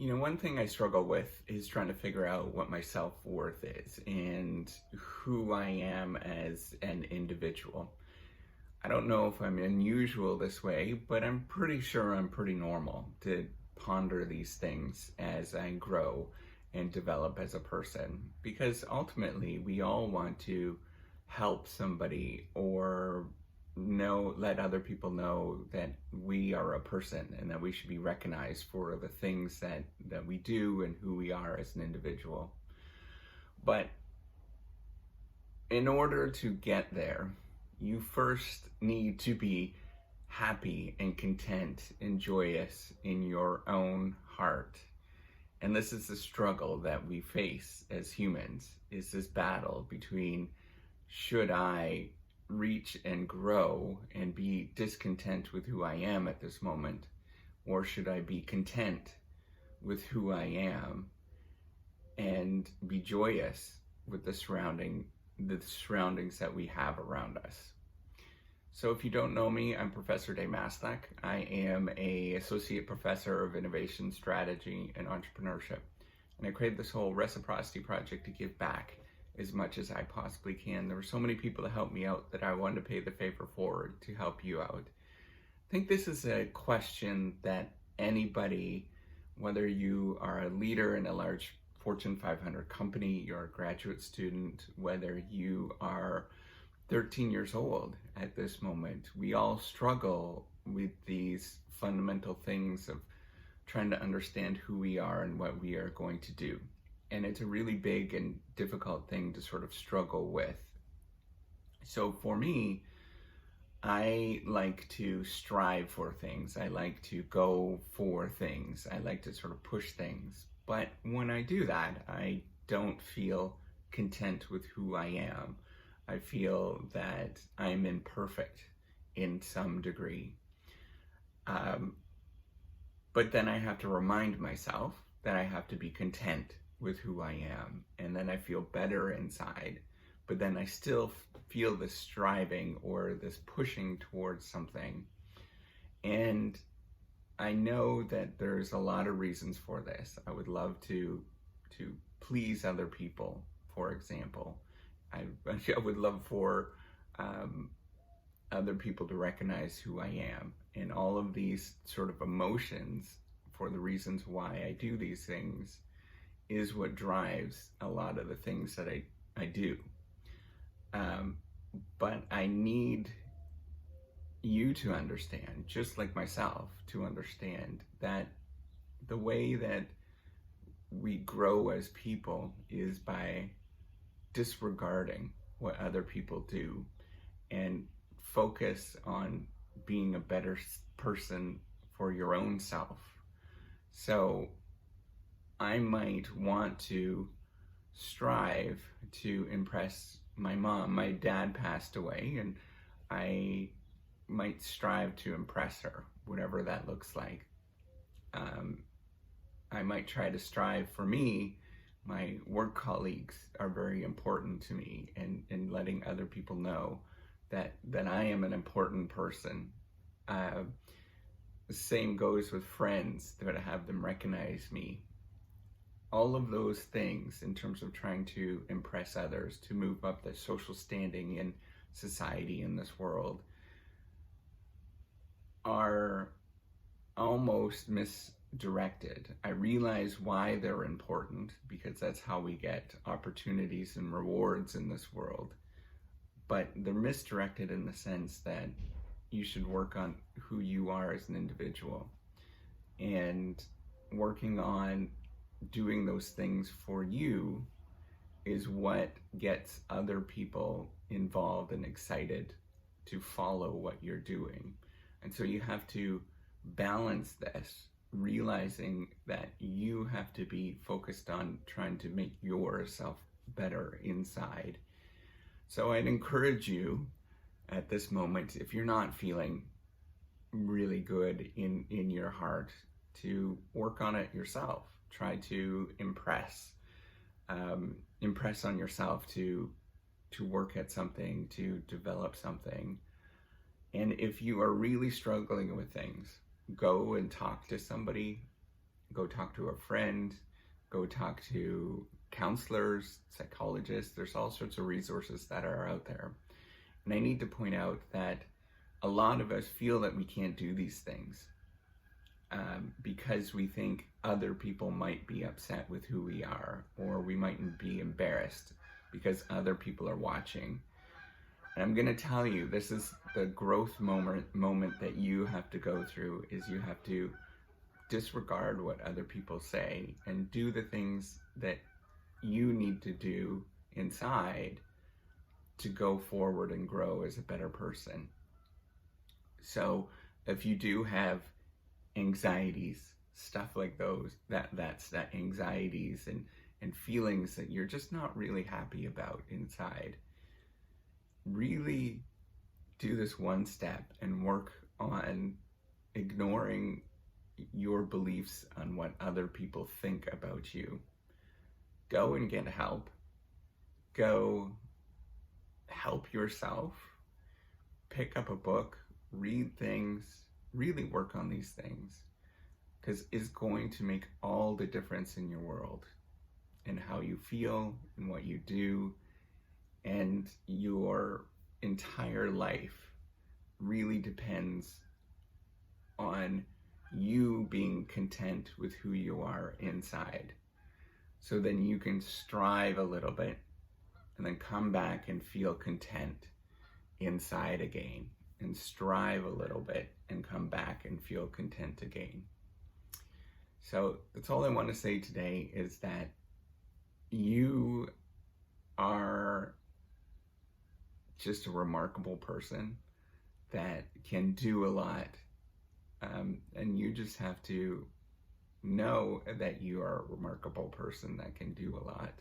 One thing I struggle with is trying to figure out what my self-worth is and who I am as an individual. I don't know if I'm unusual this way, but I'm pretty sure I'm pretty normal to ponder these things as I grow and develop as a person. Because ultimately, we all want to help somebody or let other people know that we are a person and that we should be recognized for the things that we do and who we are as an individual. But in order to get there, you first need to be happy and content and joyous in your own heart. And this is the struggle that we face as humans, is this battle between, should I reach and grow and be discontent with who I am at this moment, or should I be content with who I am and be joyous with the surroundings that we have around us? So if you don't know me, I'm Professor Day Mastak. I am an associate professor of innovation strategy and entrepreneurship. And I created this whole reciprocity project to give back as much as I possibly can. There were so many people to help me out that I wanted to pay the favor forward to help you out. I think this is a question that anybody, whether you are a leader in a large Fortune 500 company, you're a graduate student, whether you are 13 years old at this moment, we all struggle with these fundamental things of trying to understand who we are and what we are going to do. And it's a really big and difficult thing to sort of struggle with. So for me, I like to strive for things. I like to go for things. I like to sort of push things. But when I do that, I don't feel content with who I am. I feel that I'm imperfect in some degree. But then I have to remind myself that I have to be content with who I am, and then I feel better inside. But then I still feel this striving or this pushing towards something. And I know that there's a lot of reasons for this. I would love to please other people, for example. I would love for other people to recognize who I am. And all of these sort of emotions for the reasons why I do these things is what drives a lot of the things that I do. But I need you to understand, just like myself, to understand that the way that we grow as people is by disregarding what other people do and focus on being a better person for your own self. So I might want to strive to impress my mom. My dad passed away, and I might strive to impress her, whatever that looks like. I might try to strive for me. My work colleagues are very important to me, and letting other people know that I am an important person. The same goes with friends, that I have them recognize me. All of those things in terms of trying to impress others, to move up the social standing in society in this world, are almost misdirected. I realize why they're important, because that's how we get opportunities and rewards in this world. But they're misdirected in the sense that you should work on who you are as an individual, and working on doing those things for you is what gets other people involved and excited to follow what you're doing. And so you have to balance this, realizing that you have to be focused on trying to make yourself better inside. So I'd encourage you at this moment, if you're not feeling really good in your heart, to work on it yourself. Try to impress on yourself, to work at something, to develop something. And if you are really struggling with things, go and talk to somebody. go talk to a friend, go talk to counselors, psychologists. There's all sorts of resources that are out there. And I need to point out that a lot of us feel that we can't do these things because we think other people might be upset with who we are, or we might be embarrassed because other people are watching. And I'm going to tell you, this is the growth moment that you have to go through, is you have to disregard what other people say and do the things that you need to do inside to go forward and grow as a better person. So if you do have anxieties, stuff like those, that's anxieties and feelings that you're just not really happy about inside, really do this one step and work on ignoring your beliefs on what other people think about you. Go and get help. Go help yourself. Pick up a book, read things, really work on these things, because it's going to make all the difference in your world, and how you feel and what you do, and your entire life really depends on you being content with who you are inside. So then you can strive a little bit and then come back and feel content inside again, and strive a little bit and come back and feel content again. So that's all I want to say today, is that you are just a remarkable person that can do a lot. And you just have to know that you are a remarkable person that can do a lot.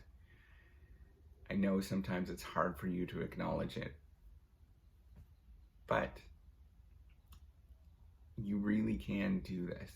I know sometimes it's hard for you to acknowledge it, but you really can do this.